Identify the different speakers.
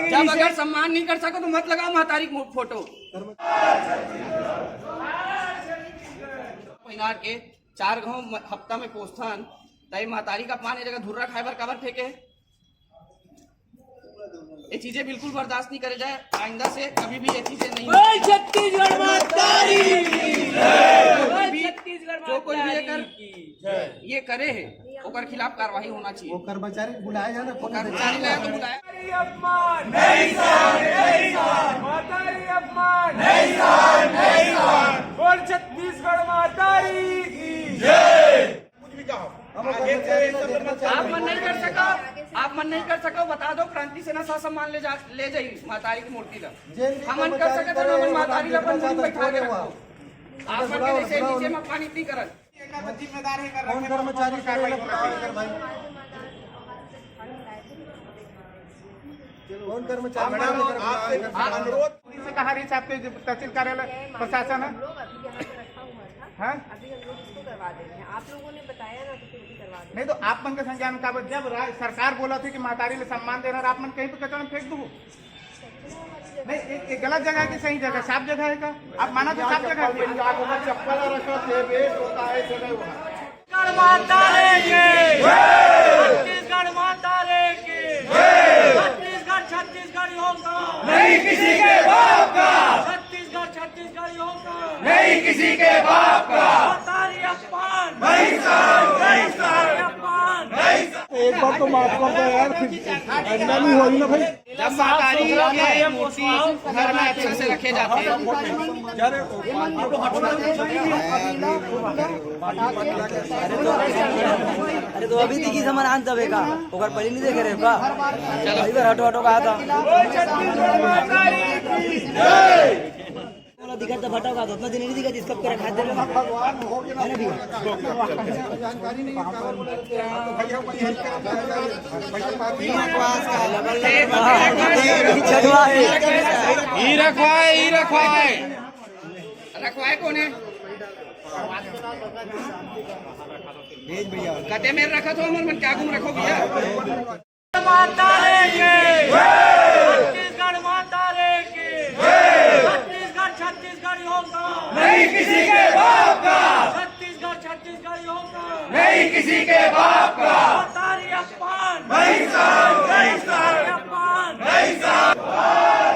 Speaker 1: जब अगर सम्मान नहीं कर सको तो मत लगाओ महतारी की फोटो। महिनार के 4 गाँव हफ्ता में पोस्थान तय महतारी का पानी जगह धुर्रा खाए बर काबर फेंके। ये चीजें बिल्कुल बर्दाश्त नहीं करे जाए, आइंदा से कभी भी ये चीजें नहीं।
Speaker 2: छत्तीसगढ़ महतारी
Speaker 1: जो कोई भी ये करे है ओकर खिलाफ कार्रवाई होना चाहिए।
Speaker 3: वो कर्मचारी बुलाया जाना,
Speaker 1: कर्मचारी लाया तो बुलाया।
Speaker 2: अपमान नहीं सहन, नहीं सहन, महतारी अपमान नहीं सहन, नहीं सहन। बोल छत्तीसगढ़ महतारी की जय। कुछ भी कहो,
Speaker 1: आप मन नहीं कर सका, आप मन नहीं कर सको, बता दो क्रांति सेना सा सम्मान ले जाइए महतारी की मूर्ति का। हम मन कर सके तो महतारी ला अपन मूर्ति बैठा के रखो। आप मन के जैसे नीचे में पानी नहीं करन।
Speaker 2: जिम्मेदार है कर
Speaker 3: कौन कर्मचारी कौन कर्मचारी
Speaker 2: अनुरोध से कहा रही है आपके तहसील कार्यालय प्रशासन है।
Speaker 4: अभी हम लोग इसको करवा देंगे, आप लोगों ने बताया ना तो फिर भी करवा देंगे।
Speaker 2: नहीं तो आप मन के संज्ञान का जब सरकार बोला थी कि महतारी ले सम्मान देना, आप मन कहीं पे कचरा में फेंक दो। नहीं, एक गलत जगह है कि सही जगह, साफ जगह है का? आप माना तो साफ जगह है। चप्पल रखो से वेस्ट होता है, छत्तीसगढ़ महतारी की छत्तीसगढ़ महतारी की छत्तीसगढ़ होगा नहीं किसी के बाप का, छत्तीसगढ़ होगा नहीं किसी के बाप का। महतारी अपमान नहीं सहन, नहीं सहन, अपमान नहीं सहन।
Speaker 3: एक बार तो माफ कर दो यार, फिर नहीं होगी ना भाई।
Speaker 1: जब महतारी के मूर्ति घर में अच्छे से रखे जाते हैं।
Speaker 5: अरे तो अभी दिखी समाधान तब का ओकर पहले नहीं देखे रहे का। चलो इधर हटो हटो कहा था दिखा तो भटका था, उतना दिन नहीं दिखा जिसका कर खा दे
Speaker 3: भगवान हो गया है ना भी जानकारी नहीं
Speaker 1: रखवाए कौन है? कते में रखा तो हमर मन क्या घूम रखो भैया।
Speaker 2: महतारी की छत्तीसगढ़ महतारी की छत्तीसगढ़ होगा नहीं किसी के बाप का, छत्तीसगढ़ होगा नहीं किसी के बाप का। महतारी अपमान नहीं सहन, नहीं सहन।